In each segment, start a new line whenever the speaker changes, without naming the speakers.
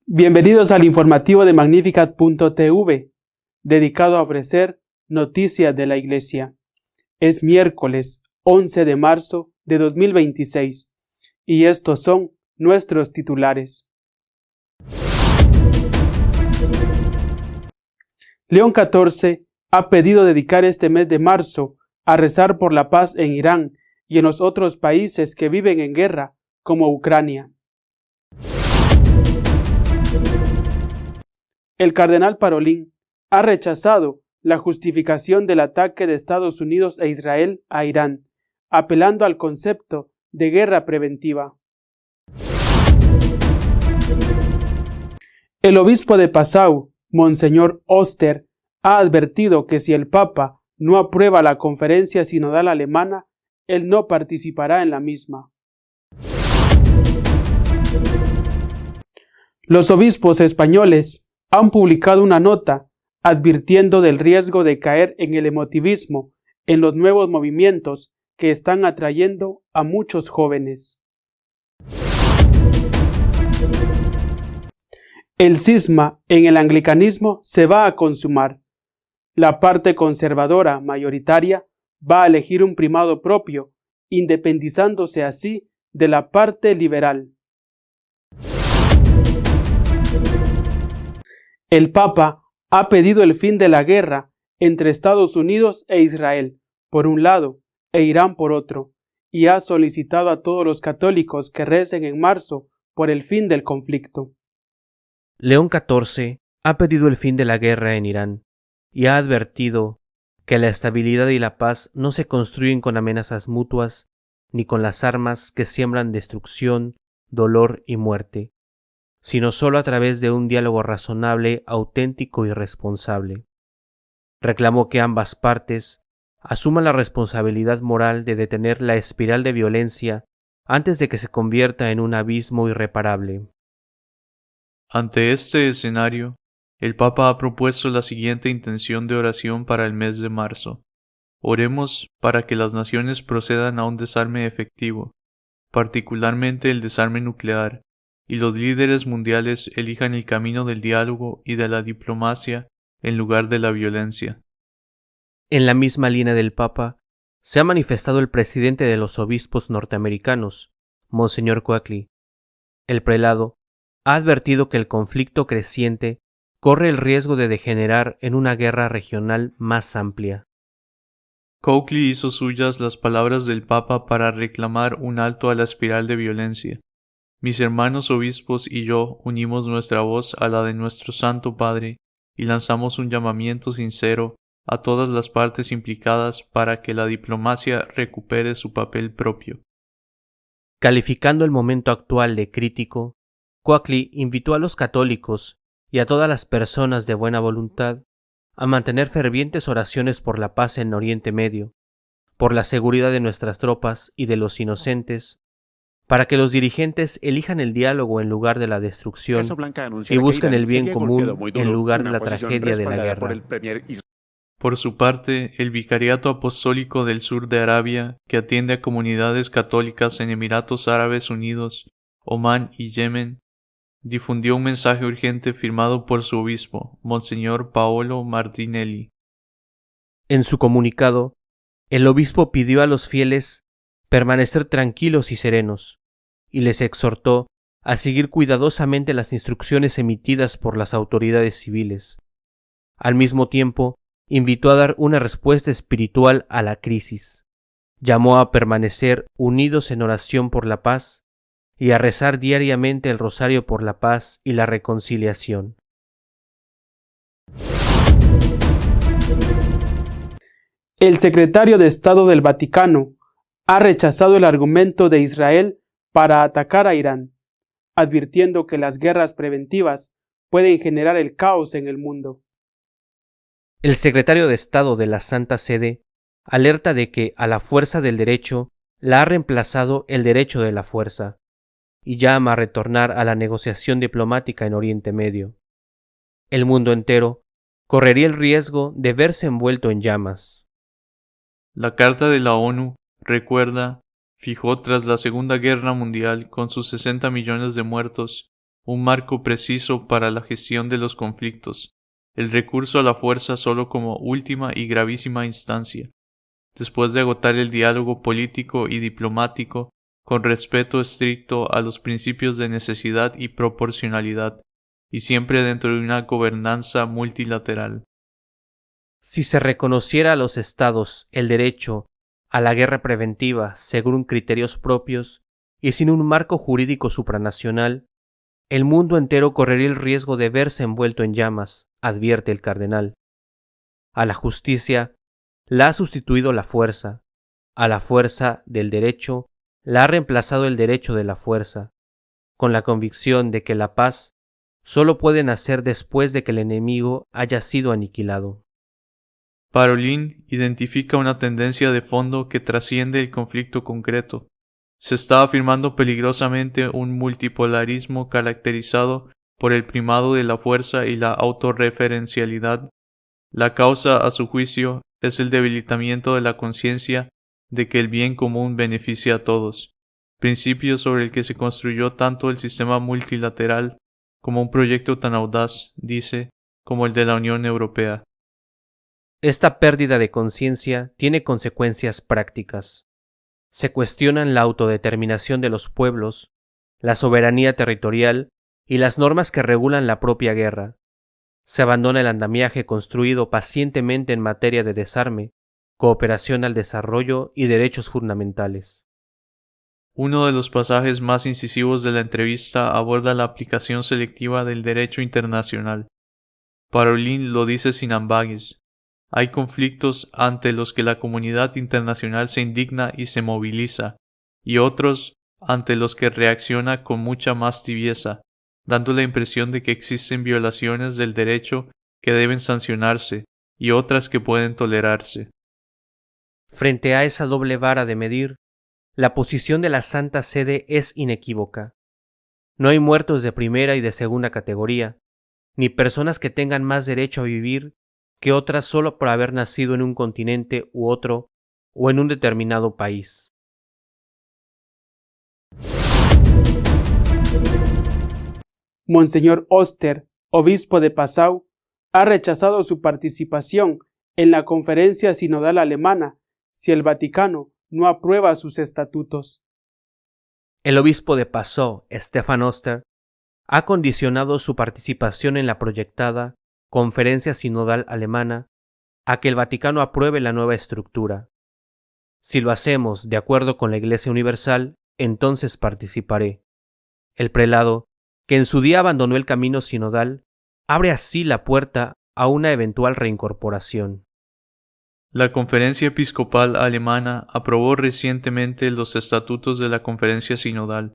Bienvenidos al informativo de Magnificat.tv, dedicado a ofrecer noticias de la Iglesia. Es miércoles 11 de marzo de 2026 y estos son nuestros titulares. León XIV ha pedido dedicar este mes de marzo a rezar por la paz en Irán y en los otros países que viven en guerra, como Ucrania. El cardenal Parolin ha rechazado la justificación del ataque de Estados Unidos e Israel a Irán, apelando al concepto de guerra preventiva. El obispo de Passau, Monseñor Oster, ha advertido que si el Papa no aprueba la conferencia sinodal alemana, él no participará en la misma. Los obispos españoles han publicado una nota advirtiendo del riesgo de caer en el emotivismo en los nuevos movimientos que están atrayendo a muchos jóvenes. El cisma en el anglicanismo se va a consumar. La parte conservadora mayoritaria va a elegir un primado propio, independizándose así de la parte liberal. El Papa ha pedido el fin de la guerra entre Estados Unidos e Israel, por un lado, e Irán por otro, y ha solicitado a todos los católicos que recen en marzo por el fin del conflicto.
León XIV ha pedido el fin de la guerra en Irán y ha advertido que la estabilidad y la paz no se construyen con amenazas mutuas ni con las armas que siembran destrucción, dolor y muerte, sino solo a través de un diálogo razonable, auténtico y responsable. Reclamó que ambas partes asuman la responsabilidad moral de detener la espiral de violencia antes de que se convierta en un abismo irreparable.
Ante este escenario, el Papa ha propuesto la siguiente intención de oración para el mes de marzo. Oremos para que las naciones procedan a un desarme efectivo, particularmente el desarme nuclear, y los líderes mundiales elijan el camino del diálogo y de la diplomacia en lugar de la violencia.
En la misma línea del Papa, se ha manifestado el presidente de los obispos norteamericanos, Monseñor Coakley. El prelado ha advertido que el conflicto creciente corre el riesgo de degenerar en una guerra regional más amplia.
Coakley hizo suyas las palabras del Papa para reclamar un alto a la espiral de violencia. Mis hermanos obispos y yo unimos nuestra voz a la de nuestro Santo Padre y lanzamos un llamamiento sincero a todas las partes implicadas para que la diplomacia recupere su papel propio.
Calificando el momento actual de crítico, Coakley invitó a los católicos y a todas las personas de buena voluntad a mantener fervientes oraciones por la paz en Oriente Medio, por la seguridad de nuestras tropas y de los inocentes, para que los dirigentes elijan el diálogo en lugar de la destrucción y busquen el bien común en lugar de la tragedia de la guerra.
Por su parte, el Vicariato Apostólico del Sur de Arabia, que atiende a comunidades católicas en Emiratos Árabes Unidos, Omán y Yemen, difundió un mensaje urgente firmado por su obispo, Monseñor Paolo Martinelli.
En su comunicado, el obispo pidió a los fieles permanecer tranquilos y serenos, y les exhortó a seguir cuidadosamente las instrucciones emitidas por las autoridades civiles. Al mismo tiempo, invitó a dar una respuesta espiritual a la crisis. Llamó a permanecer unidos en oración por la paz y a rezar diariamente el rosario por la paz y la reconciliación.
El secretario de Estado del Vaticano ha rechazado el argumento de Israel para atacar a Irán, advirtiendo que las guerras preventivas pueden generar el caos en el mundo.
El secretario de Estado de la Santa Sede alerta de que a la fuerza del derecho la ha reemplazado el derecho de la fuerza, y llama a retornar a la negociación diplomática en Oriente Medio. El mundo entero correría el riesgo de verse envuelto en llamas.
La Carta de la ONU, recuerda, fijó tras la Segunda Guerra Mundial, con sus 60 millones de muertos, un marco preciso para la gestión de los conflictos, el recurso a la fuerza solo como última y gravísima instancia. Después de agotar el diálogo político y diplomático, con respeto estricto a los principios de necesidad y proporcionalidad, y siempre dentro de una gobernanza multilateral.
Si se reconociera a los estados el derecho a la guerra preventiva según criterios propios y sin un marco jurídico supranacional, el mundo entero correría el riesgo de verse envuelto en llamas, advierte el cardenal. A la justicia la ha sustituido la fuerza, a la fuerza del derecho la ha reemplazado el derecho de la fuerza, con la convicción de que la paz solo puede nacer después de que el enemigo haya sido aniquilado.
Parolin identifica una tendencia de fondo que trasciende el conflicto concreto. Se está afirmando peligrosamente un multipolarismo caracterizado por el primado de la fuerza y la autorreferencialidad. La causa, a su juicio, es el debilitamiento de la conciencia de que el bien común beneficia a todos, principio sobre el que se construyó tanto el sistema multilateral como un proyecto tan audaz, dice, como el de la Unión Europea.
Esta pérdida de conciencia tiene consecuencias prácticas. Se cuestionan la autodeterminación de los pueblos, la soberanía territorial y las normas que regulan la propia guerra. Se abandona el andamiaje construido pacientemente en materia de desarme, cooperación al desarrollo y derechos fundamentales.
Uno de los pasajes más incisivos de la entrevista aborda la aplicación selectiva del derecho internacional. Parolin lo dice sin ambages. Hay conflictos ante los que la comunidad internacional se indigna y se moviliza, y otros ante los que reacciona con mucha más tibieza, dando la impresión de que existen violaciones del derecho que deben sancionarse y otras que pueden tolerarse.
Frente a esa doble vara de medir, la posición de la Santa Sede es inequívoca. No hay muertos de primera y de segunda categoría, ni personas que tengan más derecho a vivir que otras solo por haber nacido en un continente u otro o en un determinado país.
Monseñor Oster, obispo de Passau, ha rechazado su participación en la Conferencia Sinodal Alemana si el Vaticano no aprueba sus estatutos.
El obispo de Passau, Stefan Oster, ha condicionado su participación en la proyectada Conferencia Sinodal Alemana a que el Vaticano apruebe la nueva estructura. Si lo hacemos de acuerdo con la Iglesia Universal, entonces participaré. El prelado, que en su día abandonó el camino sinodal, abre así la puerta a una eventual reincorporación.
La Conferencia Episcopal Alemana aprobó recientemente los estatutos de la Conferencia Sinodal,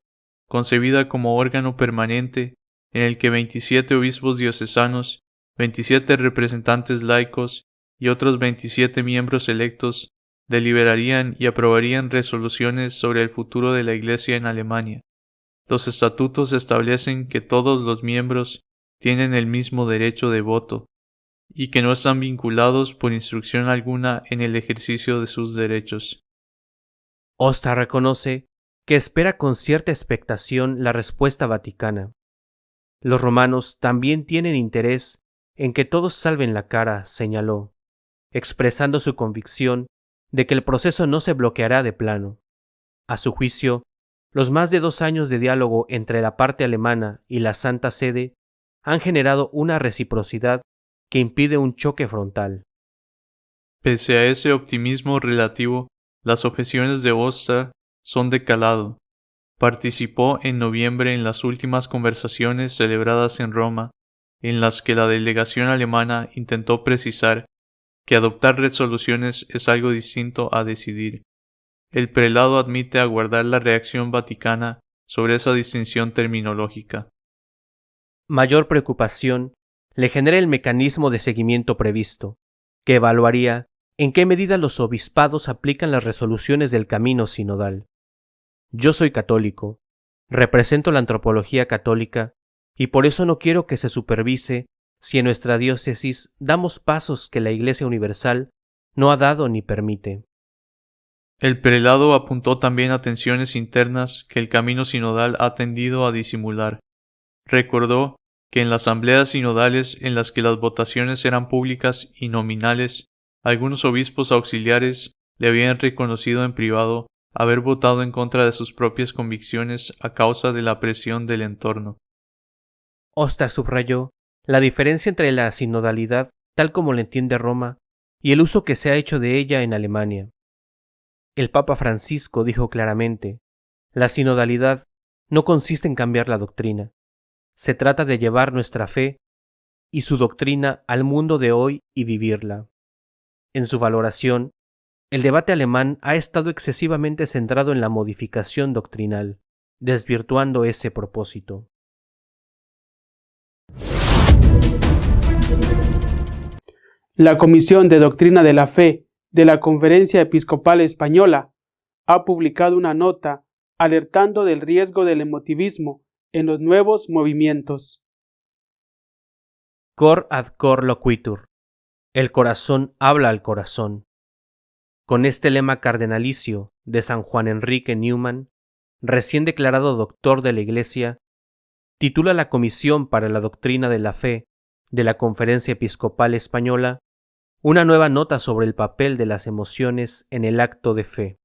concebida como órgano permanente en el que 27 obispos diocesanos, 27 representantes laicos y otros 27 miembros electos deliberarían y aprobarían resoluciones sobre el futuro de la Iglesia en Alemania. Los estatutos establecen que todos los miembros tienen el mismo derecho de voto y que no están vinculados por instrucción alguna en el ejercicio de sus derechos.
Oster reconoce que espera con cierta expectación la respuesta vaticana. Los romanos también tienen interés en que todos salven la cara, señaló, expresando su convicción de que el proceso no se bloqueará de plano. A su juicio, los más de 2 años de diálogo entre la parte alemana y la Santa Sede han generado una reciprocidad que impide un choque frontal.
Pese a ese optimismo relativo, las objeciones de Oster son de calado. Participó en noviembre en las últimas conversaciones celebradas en Roma, en las que la delegación alemana intentó precisar que adoptar resoluciones es algo distinto a decidir. El prelado admite aguardar la reacción vaticana sobre esa distinción terminológica.
Mayor preocupación le genera el mecanismo de seguimiento previsto, que evaluaría en qué medida los obispados aplican las resoluciones del camino sinodal. Yo soy católico, represento la antropología católica y por eso no quiero que se supervise si en nuestra diócesis damos pasos que la Iglesia Universal no ha dado ni permite.
El prelado apuntó también a tensiones internas que el camino sinodal ha tendido a disimular. Recordó que en las asambleas sinodales en las que las votaciones eran públicas y nominales, algunos obispos auxiliares le habían reconocido en privado haber votado en contra de sus propias convicciones a causa de la presión del entorno.
Oster subrayó la diferencia entre la sinodalidad, tal como la entiende Roma, y el uso que se ha hecho de ella en Alemania. El Papa Francisco dijo claramente, la sinodalidad no consiste en cambiar la doctrina. Se trata de llevar nuestra fe y su doctrina al mundo de hoy y vivirla. En su valoración, el debate alemán ha estado excesivamente centrado en la modificación doctrinal, desvirtuando ese propósito.
La Comisión de Doctrina de la Fe de la Conferencia Episcopal Española ha publicado una nota alertando del riesgo del emotivismo en los nuevos movimientos.
Cor ad cor loquitur. El corazón habla al corazón. Con este lema cardenalicio de San Juan Enrique Newman, recién declarado doctor de la Iglesia, titula la Comisión para la Doctrina de la Fe de la Conferencia Episcopal Española una nueva nota sobre el papel de las emociones en el acto de fe.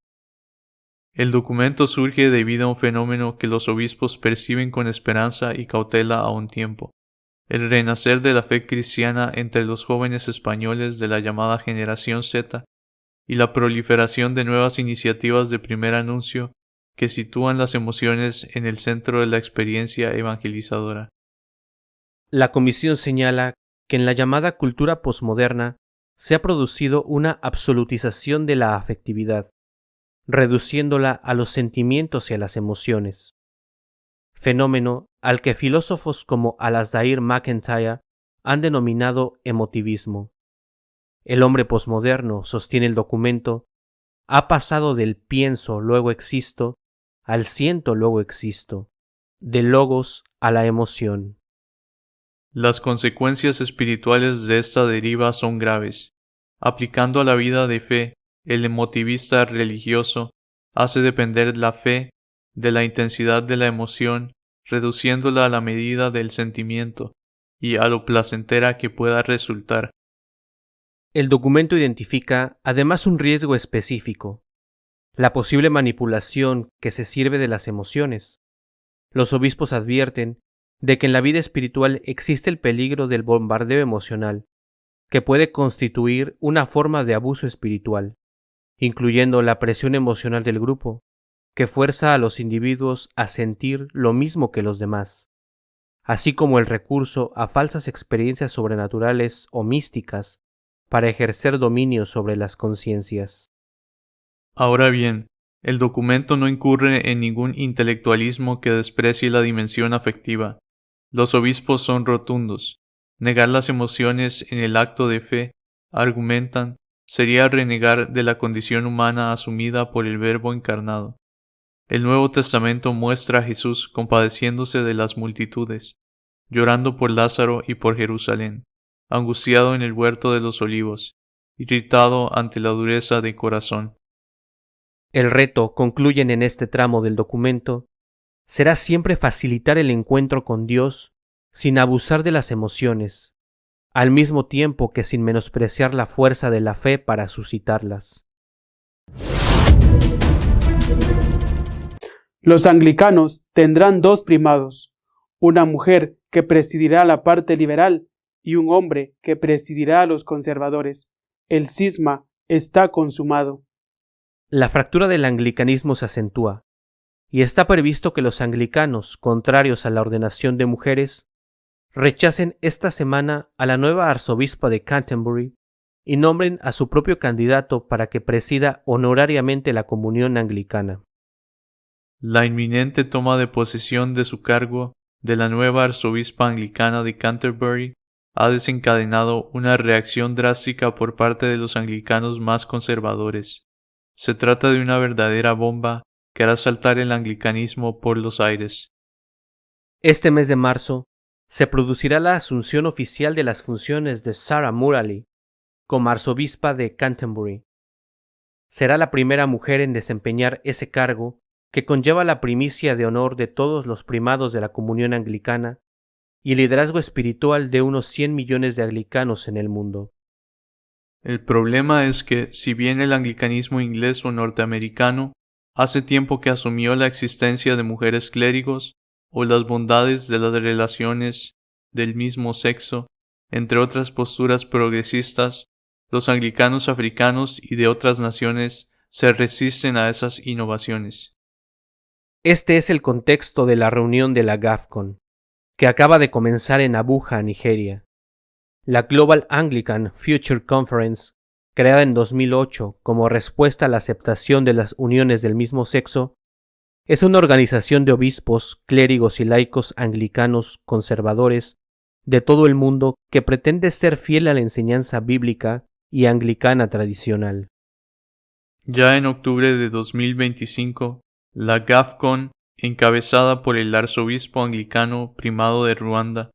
El documento surge debido a un fenómeno que los obispos perciben con esperanza y cautela a un tiempo: el renacer de la fe cristiana entre los jóvenes españoles de la llamada Generación Z y la proliferación de nuevas iniciativas de primer anuncio que sitúan las emociones en el centro de la experiencia evangelizadora.
La Comisión señala que en la llamada cultura posmoderna se ha producido una absolutización de la afectividad, reduciéndola a los sentimientos y a las emociones, fenómeno al que filósofos como Alasdair MacIntyre han denominado emotivismo. El hombre posmoderno, sostiene el documento, ha pasado del pienso luego existo al siento luego existo, del logos a la emoción.
Las consecuencias espirituales de esta deriva son graves. Aplicando a la vida de fe, el emotivista religioso hace depender la fe de la intensidad de la emoción, reduciéndola a la medida del sentimiento y a lo placentera que pueda resultar.
El documento identifica además un riesgo específico: la posible manipulación que se sirve de las emociones. Los obispos advierten de que en la vida espiritual existe el peligro del bombardeo emocional, que puede constituir una forma de abuso espiritual, incluyendo la presión emocional del grupo, que fuerza a los individuos a sentir lo mismo que los demás, así como el recurso a falsas experiencias sobrenaturales o místicas para ejercer dominio sobre las conciencias.
Ahora bien, el documento no incurre en ningún intelectualismo que desprecie la dimensión afectiva. Los obispos son rotundos. Negar las emociones en el acto de fe, argumentan, sería renegar de la condición humana asumida por el Verbo encarnado. El Nuevo Testamento muestra a Jesús compadeciéndose de las multitudes, llorando por Lázaro y por Jerusalén, angustiado en el huerto de los olivos, irritado ante la dureza de corazón.
El reto, concluyen en este tramo del documento, será siempre facilitar el encuentro con Dios sin abusar de las emociones, al mismo tiempo que sin menospreciar la fuerza de la fe para suscitarlas.
Los anglicanos tendrán dos primados, una mujer que presidirá la parte liberal y un hombre que presidirá a los conservadores. El cisma está consumado.
La fractura del anglicanismo se acentúa, y está previsto que los anglicanos, contrarios a la ordenación de mujeres, rechacen esta semana a la nueva arzobispa de Canterbury y nombren a su propio candidato para que presida honorariamente la comunión anglicana.
La inminente toma de posesión de su cargo de la nueva arzobispa anglicana de Canterbury ha desencadenado una reacción drástica por parte de los anglicanos más conservadores. Se trata de una verdadera bomba que hará saltar el anglicanismo por los aires.
Este mes de marzo se producirá la asunción oficial de las funciones de Sarah Murali como arzobispa de Canterbury. Será la primera mujer en desempeñar ese cargo, que conlleva la primicia de honor de todos los primados de la comunión anglicana y el liderazgo espiritual de unos 100 millones de anglicanos en el mundo.
El problema es que, si bien el anglicanismo inglés o norteamericano hace tiempo que asumió la existencia de mujeres clérigos o las bondades de las relaciones del mismo sexo, entre otras posturas progresistas, los anglicanos africanos y de otras naciones se resisten a esas innovaciones.
Este es el contexto de la reunión de la GAFCON, que acaba de comenzar en Abuja, Nigeria. La Global Anglican Future Conference, creada en 2008 como respuesta a la aceptación de las uniones del mismo sexo, es una organización de obispos, clérigos y laicos anglicanos conservadores de todo el mundo que pretende ser fiel a la enseñanza bíblica y anglicana tradicional.
Ya en octubre de 2025, la GAFCON, encabezada por el arzobispo anglicano primado de Ruanda,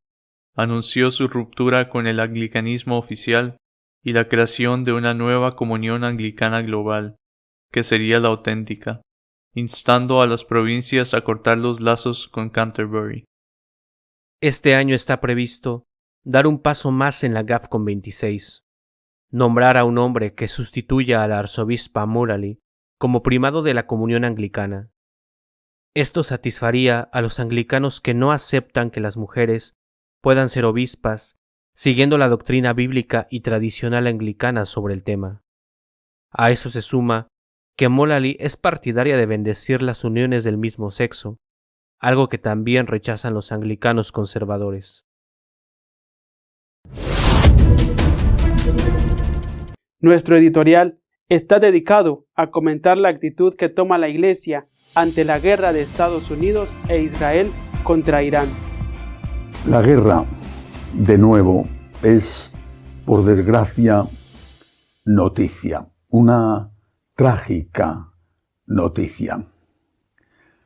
anunció su ruptura con el anglicanismo oficial y la creación de una nueva comunión anglicana global, que sería la auténtica, instando a las provincias a cortar los lazos con Canterbury.
Este año está previsto dar un paso más en la GAFCON 26, nombrar a un hombre que sustituya a la arzobispa Murali como primado de la comunión anglicana. Esto satisfaría a los anglicanos que no aceptan que las mujeres puedan ser obispas, siguiendo la doctrina bíblica y tradicional anglicana sobre el tema. A eso se suma que Murali es partidaria de bendecir las uniones del mismo sexo, algo que también rechazan los anglicanos conservadores.
Nuestro editorial está dedicado a comentar la actitud que toma la Iglesia ante la guerra de Estados Unidos e Israel contra Irán.
La guerra, de nuevo, es, por desgracia, noticia, una trágica noticia.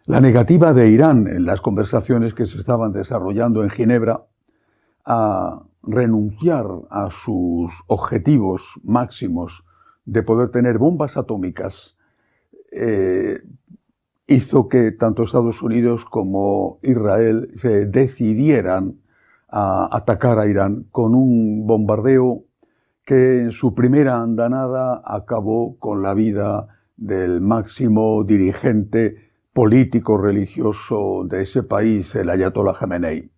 La negativa de Irán en las conversaciones que se estaban desarrollando en Ginebra a renunciar a sus objetivos máximos de poder tener bombas atómicas hizo que tanto Estados Unidos como Israel se decidieran a atacar a Irán con un bombardeo que en su primera andanada acabó con la vida del máximo dirigente político religioso de ese país, el Ayatollah Jamenei.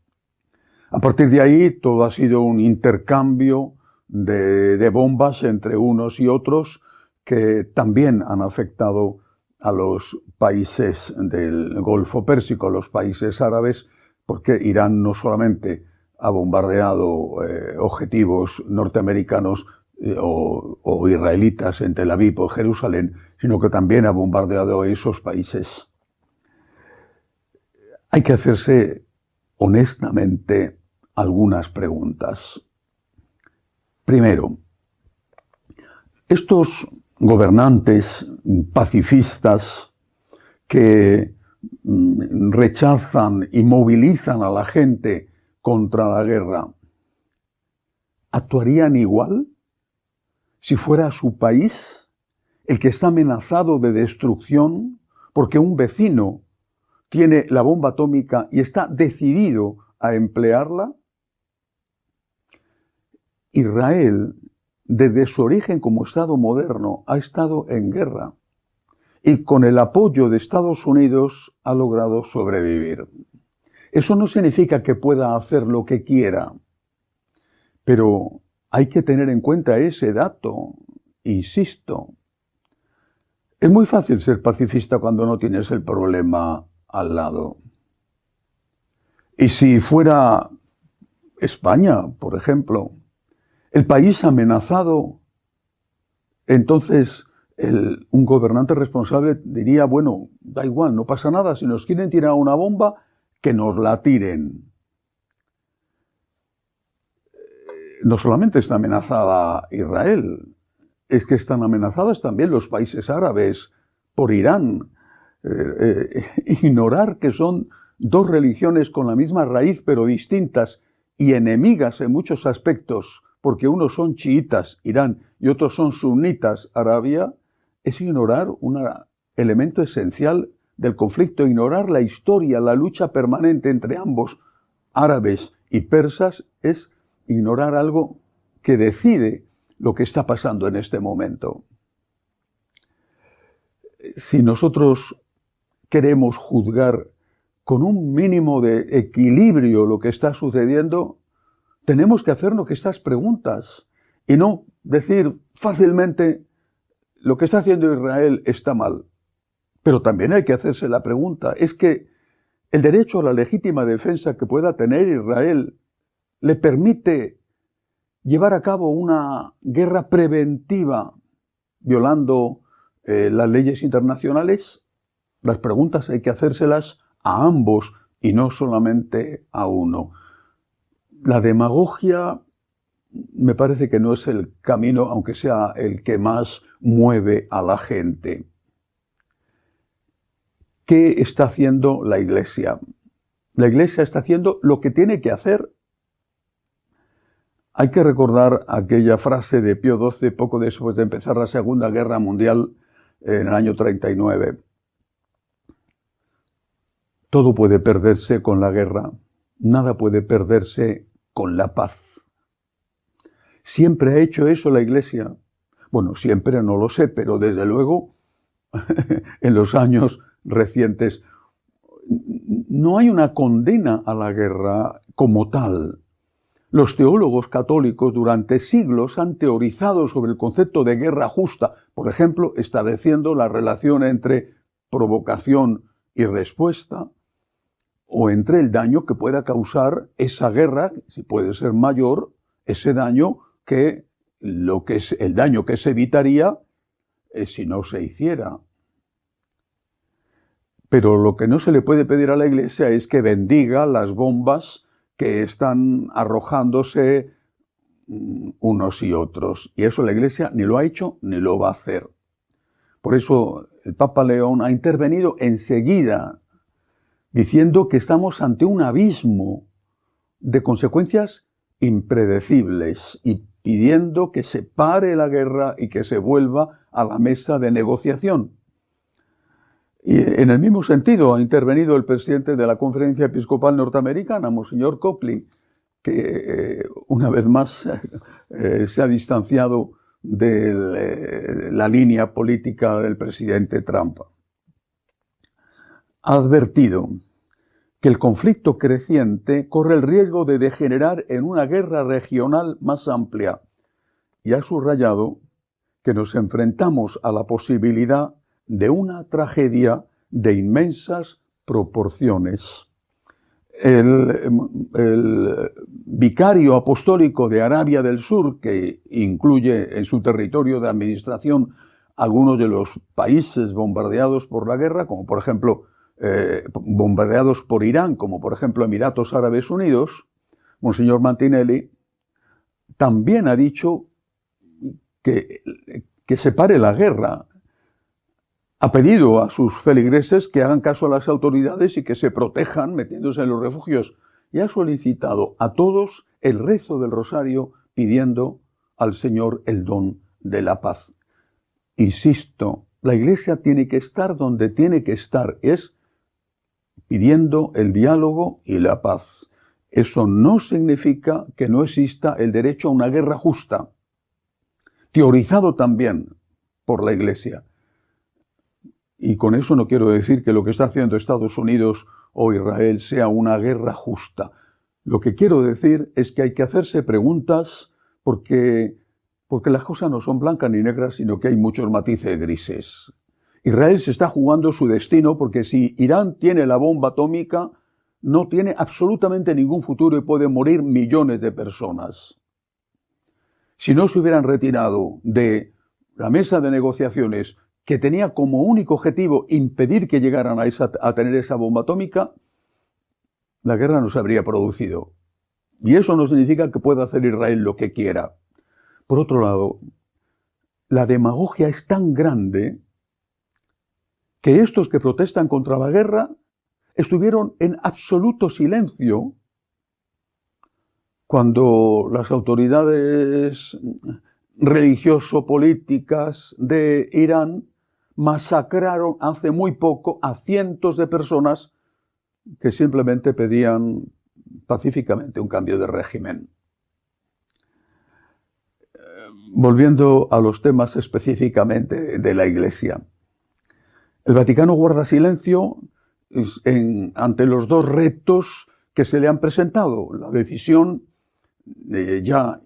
A partir de ahí todo ha sido un intercambio de bombas entre unos y otros que también han afectado a los países del Golfo Pérsico, a los países árabes, porque Irán no solamente ha bombardeado objetivos norteamericanos o israelitas en Tel Aviv o Jerusalén, sino que también ha bombardeado a esos países. Hay que hacerse honestamente algunas preguntas. Primero, estos gobernantes pacifistas que rechazan y movilizan a la gente contra la guerra, ¿actuarían igual si fuera su país el que está amenazado de destrucción porque un vecino tiene la bomba atómica y está decidido a emplearla? Israel, desde su origen como Estado moderno, ha estado en guerra y con el apoyo de Estados Unidos ha logrado sobrevivir. Eso no significa que pueda hacer lo que quiera, pero hay que tener en cuenta ese dato. Insisto, es muy fácil ser pacifista cuando no tienes el problema al lado. Y si fuera España, por ejemplo, el país amenazado, entonces un gobernante responsable diría, bueno, da igual, no pasa nada, si nos quieren tirar una bomba, que nos la tiren. No solamente está amenazada Israel, es que están amenazados también los países árabes por Irán. Ignorar que son dos religiones con la misma raíz pero distintas, y enemigas en muchos aspectos, porque unos son chiitas, Irán, y otros son sunitas, Arabia, es ignorar un elemento esencial del conflicto, ignorar la historia, la lucha permanente entre ambos, árabes y persas, es ignorar algo que decide lo que está pasando en este momento. Si nosotros queremos juzgar con un mínimo de equilibrio lo que está sucediendo, tenemos que hacernos estas preguntas y no decir fácilmente lo que está haciendo Israel está mal. Pero también hay que hacerse la pregunta, es que el derecho a la legítima defensa que pueda tener Israel le permite llevar a cabo una guerra preventiva violando las leyes internacionales. Las preguntas hay que hacérselas a ambos y no solamente a uno. La demagogia me parece que no es el camino, aunque sea el que más mueve a la gente. ¿Qué está haciendo la Iglesia? La Iglesia está haciendo lo que tiene que hacer. Hay que recordar aquella frase de Pío XII poco después de empezar la Segunda Guerra Mundial en el año 39. Todo puede perderse con la guerra, nada puede perderse con la paz. ¿Siempre ha hecho eso la Iglesia? Bueno, siempre no lo sé, pero desde luego en los años recientes no hay una condena a la guerra como tal. Los teólogos católicos durante siglos han teorizado sobre el concepto de guerra justa, por ejemplo, estableciendo la relación entre provocación y respuesta, o entre el daño que pueda causar esa guerra, si puede ser mayor, ese daño que el daño que se evitaría si no se hiciera. Pero lo que no se le puede pedir a la Iglesia es que bendiga las bombas que están arrojándose unos y otros. Y eso la Iglesia ni lo ha hecho ni lo va a hacer. Por eso el Papa León ha intervenido enseguida diciendo que estamos ante un abismo de consecuencias impredecibles y pidiendo que se pare la guerra y que se vuelva a la mesa de negociación. Y en el mismo sentido ha intervenido el presidente de la Conferencia Episcopal Norteamericana, Monseñor Copley, que una vez más se ha distanciado de la línea política del presidente Trump. Ha advertido que el conflicto creciente corre el riesgo de degenerar en una guerra regional más amplia y ha subrayado que nos enfrentamos a la posibilidad de una tragedia de inmensas proporciones. El vicario apostólico de Arabia del Sur, que incluye en su territorio de administración algunos de los países bombardeados por la guerra, como por ejemplo bombardeados por Irán, como por ejemplo Emiratos Árabes Unidos, Monseñor Mantinelli, también ha dicho que se pare la guerra. Ha pedido a sus feligreses que hagan caso a las autoridades y que se protejan metiéndose en los refugios. Y ha solicitado a todos el rezo del rosario pidiendo al Señor el don de la paz. Insisto, la Iglesia tiene que estar donde tiene que estar, es pidiendo el diálogo y la paz. Eso no significa que no exista el derecho a una guerra justa, teorizado también por la Iglesia. Y con eso no quiero decir que lo que está haciendo Estados Unidos o Israel sea una guerra justa. Lo que quiero decir es que hay que hacerse preguntas porque las cosas no son blancas ni negras, sino que hay muchos matices grises. Israel se está jugando su destino porque si Irán tiene la bomba atómica, no tiene absolutamente ningún futuro y pueden morir millones de personas. Si no se hubieran retirado de la mesa de negociaciones que tenía como único objetivo impedir que llegaran a tener esa bomba atómica, la guerra no se habría producido. Y eso no significa que pueda hacer Israel lo que quiera. Por otro lado, la demagogia es tan grande que estos que protestan contra la guerra estuvieron en absoluto silencio cuando las autoridades religioso-políticas de Irán masacraron hace muy poco a cientos de personas que simplemente pedían pacíficamente un cambio de régimen. Volviendo a los temas específicamente de la Iglesia. El Vaticano guarda silencio ante los dos retos que se le han presentado. La decisión ya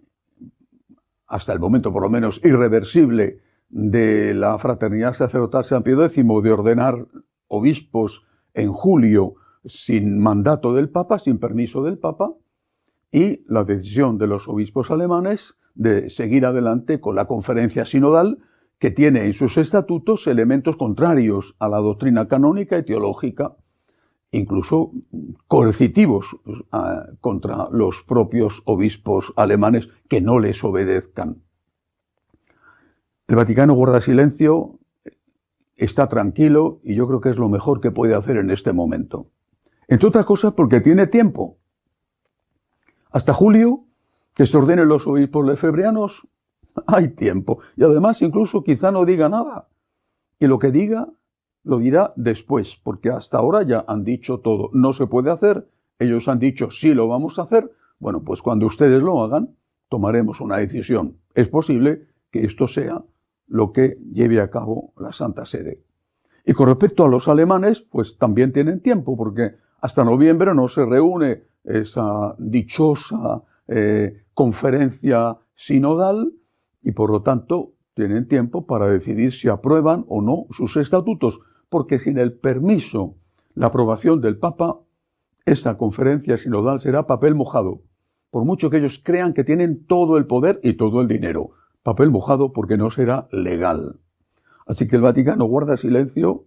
hasta el momento por lo menos irreversible de la Fraternidad Sacerdotal San Pío X de ordenar obispos en julio sin mandato del Papa, sin permiso del Papa, y la decisión de los obispos alemanes de seguir adelante con la conferencia sinodal, que tiene en sus estatutos elementos contrarios a la doctrina canónica y teológica, incluso coercitivos contra los propios obispos alemanes que no les obedezcan. El Vaticano guarda silencio, está tranquilo y yo creo que es lo mejor que puede hacer en este momento. Entre otras cosas porque tiene tiempo. Hasta julio, que se ordenen los obispos lefebvrianos, hay tiempo. Y además incluso quizá no diga nada. Y lo que diga, lo dirá después, porque hasta ahora ya han dicho todo. No se puede hacer, ellos han dicho sí lo vamos a hacer. Bueno, pues cuando ustedes lo hagan, tomaremos una decisión. Es posible que esto sea lo que lleve a cabo la Santa Sede. Y con respecto a los alemanes, pues también tienen tiempo, porque hasta noviembre no se reúne esa dichosa conferencia sinodal y por lo tanto tienen tiempo para decidir si aprueban o no sus estatutos, porque sin el permiso, la aprobación del Papa, esa conferencia sinodal será papel mojado, por mucho que ellos crean que tienen todo el poder y todo el dinero. Papel mojado porque no será legal. Así que el Vaticano guarda silencio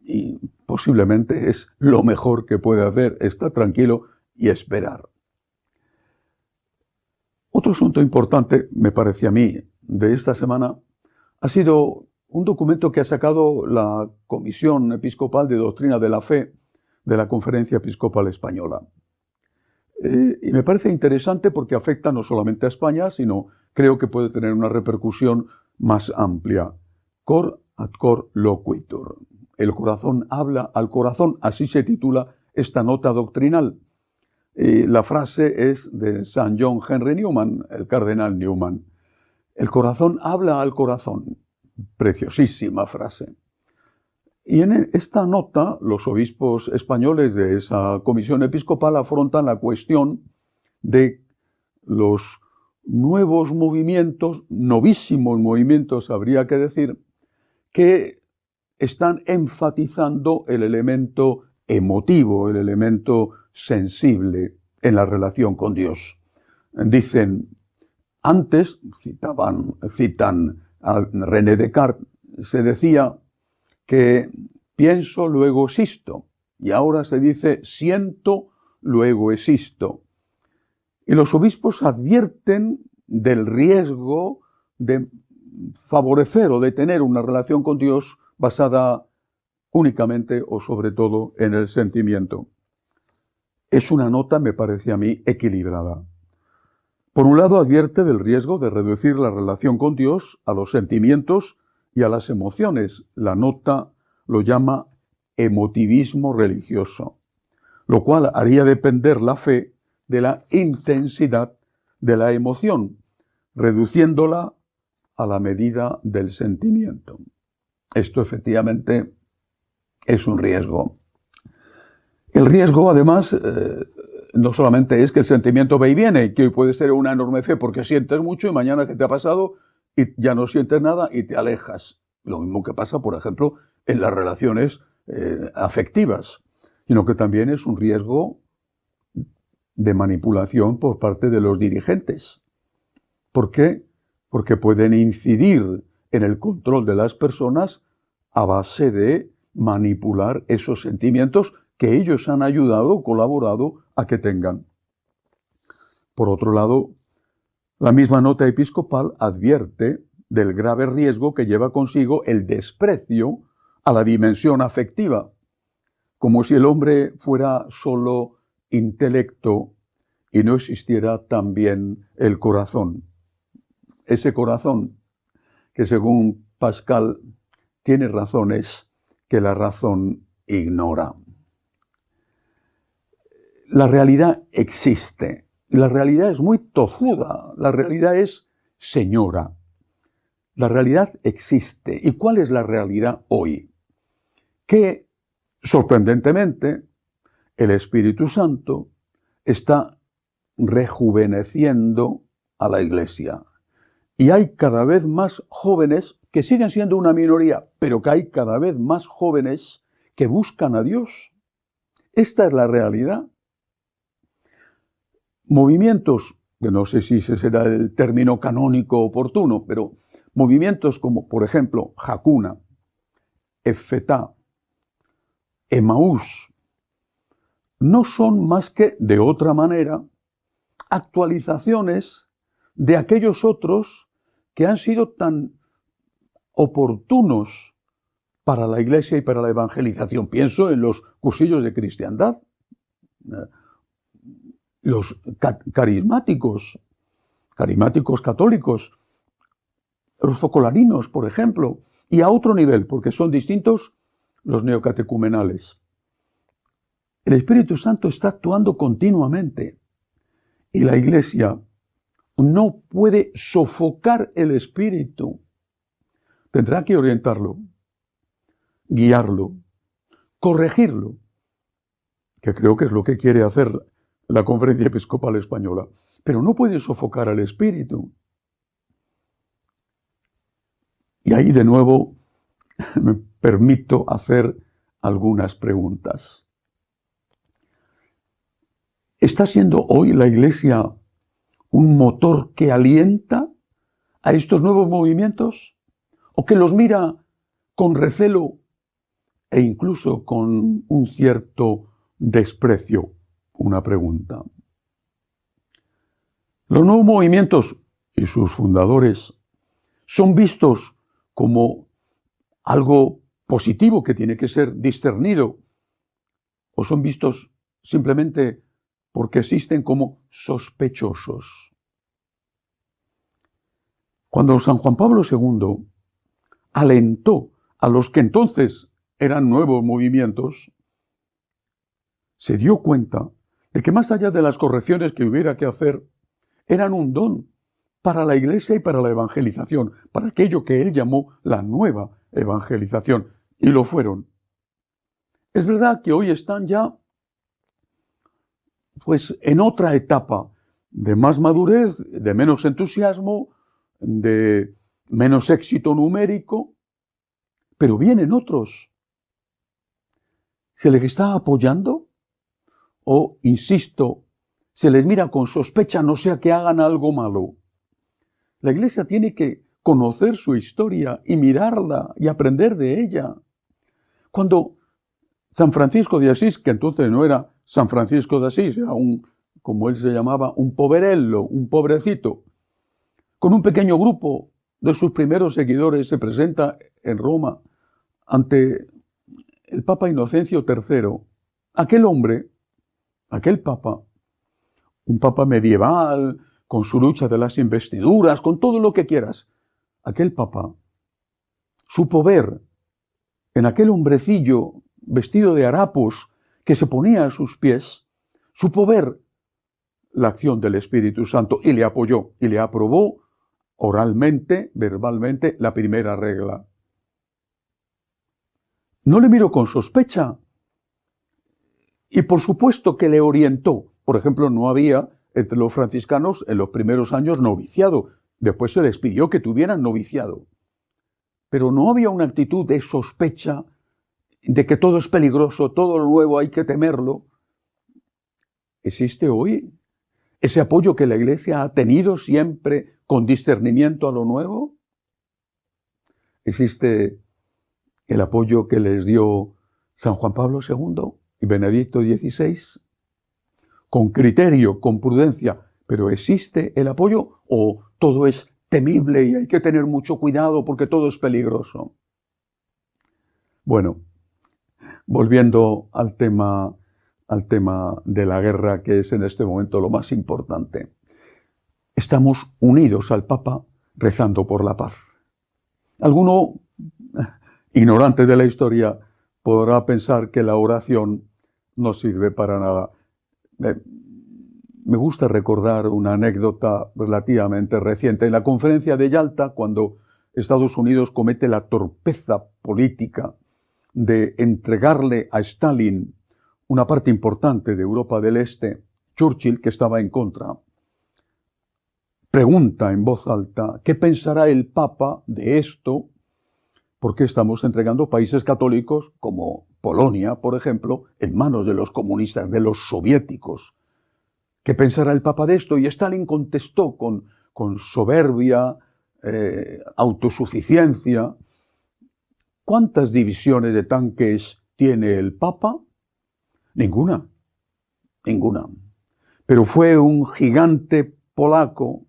y posiblemente es lo mejor que puede hacer, estar tranquilo y esperar. Otro asunto importante, me parece a mí, de esta semana, ha sido un documento que ha sacado la Comisión Episcopal de Doctrina de la Fe de la Conferencia Episcopal Española. Y me parece interesante porque afecta no solamente a España, sino creo que puede tener una repercusión más amplia. Cor ad cor loquitur. El corazón habla al corazón, así se titula esta nota doctrinal. La frase es de San John Henry Newman, el cardenal Newman. El corazón habla al corazón. Preciosísima frase. Y en esta nota, los obispos españoles de esa comisión episcopal afrontan la cuestión de los nuevos movimientos, novísimos movimientos, habría que decir, que están enfatizando el elemento emotivo, el elemento sensible en la relación con Dios. Dicen, antes, citan a René Descartes, se decía que pienso, luego existo, y ahora se dice siento, luego existo. Y los obispos advierten del riesgo de favorecer o de tener una relación con Dios basada únicamente o sobre todo en el sentimiento. Es una nota, me parece a mí, equilibrada. Por un lado, advierte del riesgo de reducir la relación con Dios a los sentimientos y a las emociones. La nota lo llama emotivismo religioso, lo cual haría depender la fe de la intensidad de la emoción, reduciéndola a la medida del sentimiento. Esto efectivamente es un riesgo. El riesgo, además, no solamente es que el sentimiento va y viene, que hoy puede ser una enorme fe porque sientes mucho y mañana que te ha pasado y ya no sientes nada y te alejas. Lo mismo que pasa, por ejemplo, en las relaciones afectivas, sino que también es un riesgo de manipulación por parte de los dirigentes. ¿Por qué? Porque pueden incidir en el control de las personas a base de manipular esos sentimientos que ellos han ayudado o colaborado a que tengan. Por otro lado, la misma nota episcopal advierte del grave riesgo que lleva consigo el desprecio a la dimensión afectiva, como si el hombre fuera solo intelecto y no existiera también el corazón. Ese corazón que, según Pascal, tiene razones que la razón ignora. La realidad existe. La realidad es muy tozuda. La realidad es señora. La realidad existe. ¿Y cuál es la realidad hoy? Que, sorprendentemente, el Espíritu Santo está rejuveneciendo a la Iglesia. Y hay cada vez más jóvenes, que siguen siendo una minoría, pero que hay cada vez más jóvenes que buscan a Dios. Esta es la realidad. Movimientos, que no sé si ese será el término canónico oportuno, pero movimientos como, por ejemplo, Jacuna, Efetá, Emaús, no son más que, de otra manera, actualizaciones de aquellos otros que han sido tan oportunos para la Iglesia y para la evangelización. Pienso en los cursillos de cristiandad, los carismáticos católicos, los focolarinos, por ejemplo, y a otro nivel, porque son distintos los neocatecumenales. El Espíritu Santo está actuando continuamente y la Iglesia no puede sofocar el Espíritu. Tendrá que orientarlo, guiarlo, corregirlo, que creo que es lo que quiere hacer la Conferencia Episcopal Española. Pero no puede sofocar al Espíritu. Y ahí de nuevo me permito hacer algunas preguntas. ¿Está siendo hoy la Iglesia un motor que alienta a estos nuevos movimientos? ¿O que los mira con recelo e incluso con un cierto desprecio? Una pregunta. Los nuevos movimientos y sus fundadores son vistos como algo positivo que tiene que ser discernido, o son vistos simplemente porque existen como sospechosos. Cuando San Juan Pablo II alentó a los que entonces eran nuevos movimientos, se dio cuenta de que más allá de las correcciones que hubiera que hacer, eran un don para la Iglesia y para la evangelización, para aquello que él llamó la nueva evangelización, y lo fueron. Es verdad que hoy están ya pues en otra etapa de más madurez, de menos entusiasmo, de menos éxito numérico, pero vienen otros. ¿Se les está apoyando? O, insisto, se les mira con sospecha, no sea que hagan algo malo. La Iglesia tiene que conocer su historia y mirarla y aprender de ella. Cuando San Francisco de Asís, que entonces no era San Francisco de Asís, era como él se llamaba, un poverello, un pobrecito, con un pequeño grupo de sus primeros seguidores se presenta en Roma ante el Papa Inocencio III. Aquel hombre, aquel papa, un papa medieval, con su lucha de las investiduras, con todo lo que quieras, aquel papa supo ver en aquel hombrecillo vestido de harapos que se ponía a sus pies, supo ver la acción del Espíritu Santo y le apoyó y le aprobó oralmente, verbalmente, la primera regla. No le miró con sospecha y por supuesto que le orientó. Por ejemplo, no había entre los franciscanos en los primeros años noviciado. Después se les pidió que tuvieran noviciado. Pero no había una actitud de sospecha, de que todo es peligroso, todo lo nuevo hay que temerlo. ¿Existe hoy ese apoyo que la Iglesia ha tenido siempre con discernimiento a lo nuevo? ¿Existe el apoyo que les dio San Juan Pablo II y Benedicto XVI? Con criterio, con prudencia, pero ¿existe el apoyo o todo es temible y hay que tener mucho cuidado porque todo es peligroso? Bueno, volviendo al tema al tema de la guerra, que es en este momento lo más importante. Estamos unidos al Papa rezando por la paz. Alguno, ignorante de la historia, podrá pensar que la oración no sirve para nada. Me gusta recordar una anécdota relativamente reciente. En la conferencia de Yalta, cuando Estados Unidos comete la torpeza política de entregarle a Stalin una parte importante de Europa del Este, Churchill, que estaba en contra, pregunta en voz alta: ¿qué pensará el Papa de esto? Porque estamos entregando países católicos como Polonia, por ejemplo, en manos de los comunistas, de los soviéticos. ¿Qué pensará el Papa de esto? Y Stalin contestó con soberbia, autosuficiencia: ¿cuántas divisiones de tanques tiene el Papa? Ninguna. Pero fue un gigante polaco,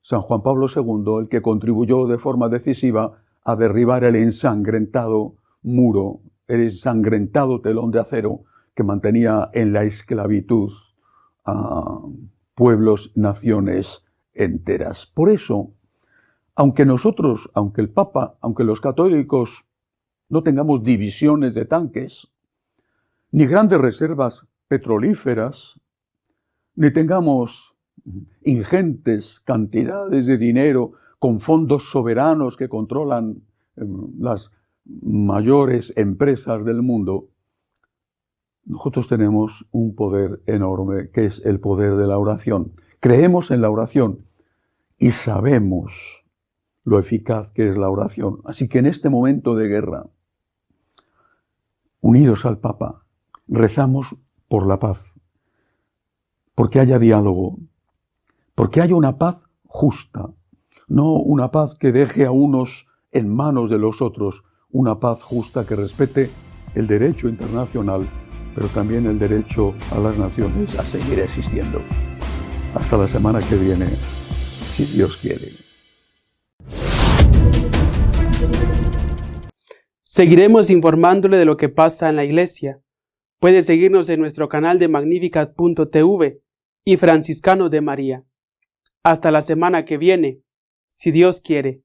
San Juan Pablo II, el que contribuyó de forma decisiva a derribar el ensangrentado muro, el ensangrentado telón de acero que mantenía en la esclavitud a pueblos, naciones enteras. Por eso, aunque el Papa, aunque los católicos no tengamos divisiones de tanques, ni grandes reservas petrolíferas, ni tengamos ingentes cantidades de dinero con fondos soberanos que controlan las mayores empresas del mundo, nosotros tenemos un poder enorme, que es el poder de la oración. Creemos en la oración y sabemos lo eficaz que es la oración. Así que en este momento de guerra, unidos al Papa, rezamos por la paz, porque haya diálogo, porque haya una paz justa, no una paz que deje a unos en manos de los otros, una paz justa que respete el derecho internacional, pero también el derecho a las naciones a seguir existiendo. Hasta la semana que viene, si Dios quiere.
Seguiremos informándole de lo que pasa en la Iglesia. Puede seguirnos en nuestro canal de Magnificat.tv y Franciscanos de María. Hasta la semana que viene, si Dios quiere.